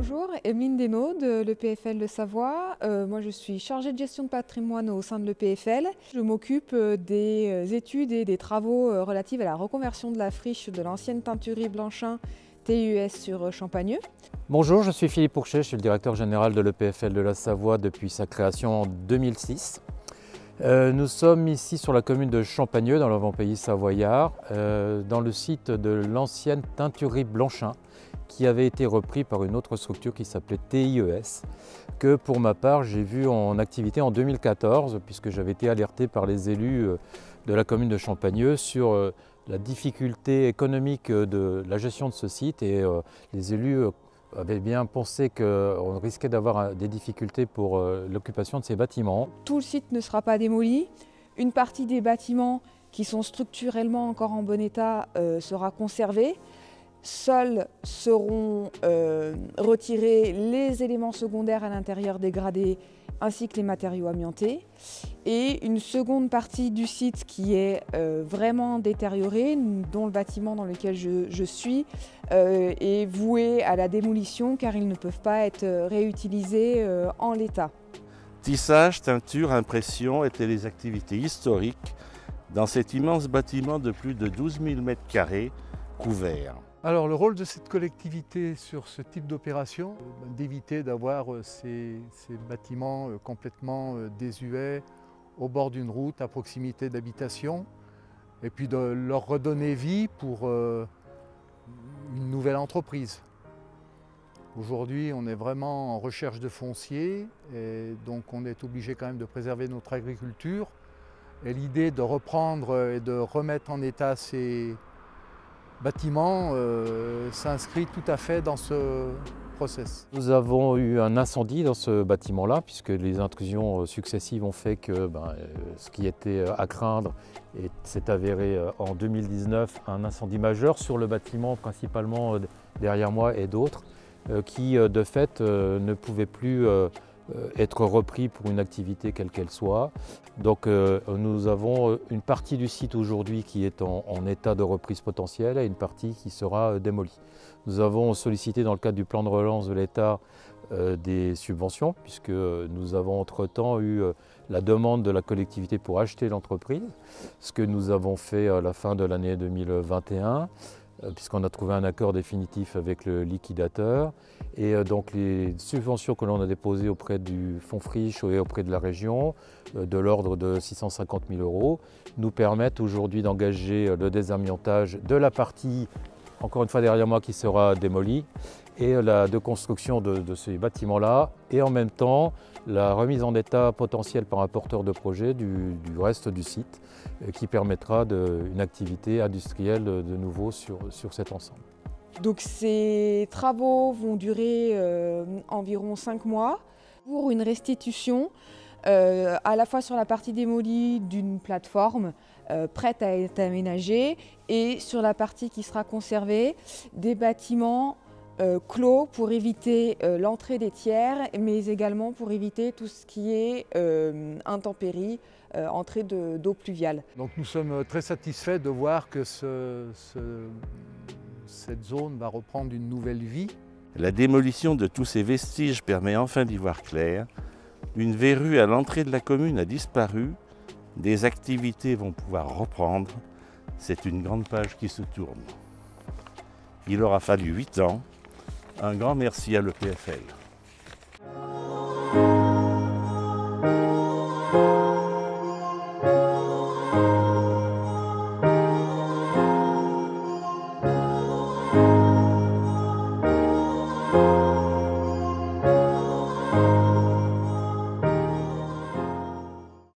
Bonjour, Emeline Desnaux de l'EPFL de Savoie. Moi je suis chargée de gestion de patrimoine au sein de l'EPFL. Je m'occupe des études et des travaux relatifs à la reconversion de la friche de l'ancienne teinturerie Blanchin TUS sur Champagneux. Bonjour, je suis Philippe Pourchet, je suis le directeur général de l'EPFL de la Savoie depuis sa création en 2006. Nous sommes ici sur la commune de Champagneux, dans l'avant-pays savoyard, dans le site de l'ancienne teinturerie Blanchin, qui avait été repris par une autre structure qui s'appelait TIES, que pour ma part j'ai vu en activité en 2014, puisque j'avais été alerté par les élus de la commune de Champagneux sur la difficulté économique de la gestion de ce site, et les élus avaient bien pensé qu'on risquait d'avoir des difficultés pour l'occupation de ces bâtiments. Tout le site ne sera pas démoli. Une partie des bâtiments qui sont structurellement encore en bon état sera conservée. Seuls seront retirés les éléments secondaires à l'intérieur dégradés ainsi que les matériaux amiantés. Et une seconde partie du site qui est vraiment détériorée, dont le bâtiment dans lequel je suis, est voué à la démolition car ils ne peuvent pas être réutilisés en l'état. Tissage, teinture, impression étaient les activités historiques dans cet immense bâtiment de plus de 12 000 m² couverts. Alors le rôle de cette collectivité sur ce type d'opération, d'éviter d'avoir ces bâtiments complètement désuets au bord d'une route à proximité d'habitations, et puis de leur redonner vie pour une nouvelle entreprise. Aujourd'hui, on est vraiment en recherche de foncier, et donc on est obligé quand même de préserver notre agriculture. Et l'idée de reprendre et de remettre en état ces bâtiment s'inscrit tout à fait dans ce process. Nous avons eu un incendie dans ce bâtiment-là, puisque les intrusions successives ont fait que ce qui était à craindre s'est avéré en 2019 un incendie majeur sur le bâtiment, principalement derrière moi et d'autres, qui de fait ne pouvaient plus être repris pour une activité quelle qu'elle soit. Donc nous avons une partie du site aujourd'hui qui est en état de reprise potentielle et une partie qui sera démolie. Nous avons sollicité dans le cadre du plan de relance de l'État des subventions, puisque nous avons entre-temps eu la demande de la collectivité pour acheter l'entreprise, ce que nous avons fait à la fin de l'année 2021. Puisqu'on a trouvé un accord définitif avec le liquidateur. Et donc les subventions que l'on a déposées auprès du Fonds Friche et auprès de la région, de l'ordre de 650 000 €, nous permettent aujourd'hui d'engager le désamiantage de la partie, encore une fois derrière moi, qui sera démolie, et de construction de ces bâtiments-là, et en même temps la remise en état potentielle par un porteur de projet du reste du site, qui permettra une activité industrielle de nouveau sur cet ensemble. Donc ces travaux vont durer environ 5 mois pour une restitution à la fois sur la partie démolie d'une plateforme prête à être aménagée, et sur la partie qui sera conservée des bâtiments clos pour éviter l'entrée des tiers, mais également pour éviter tout ce qui est intempéries, entrée d'eau pluviale. Donc nous sommes très satisfaits de voir que cette zone va reprendre une nouvelle vie. La démolition de tous ces vestiges permet enfin d'y voir clair. Une verrue à l'entrée de la commune a disparu, des activités vont pouvoir reprendre. C'est une grande page qui se tourne. Il aura fallu 8 ans. Un grand merci à l'EPFL.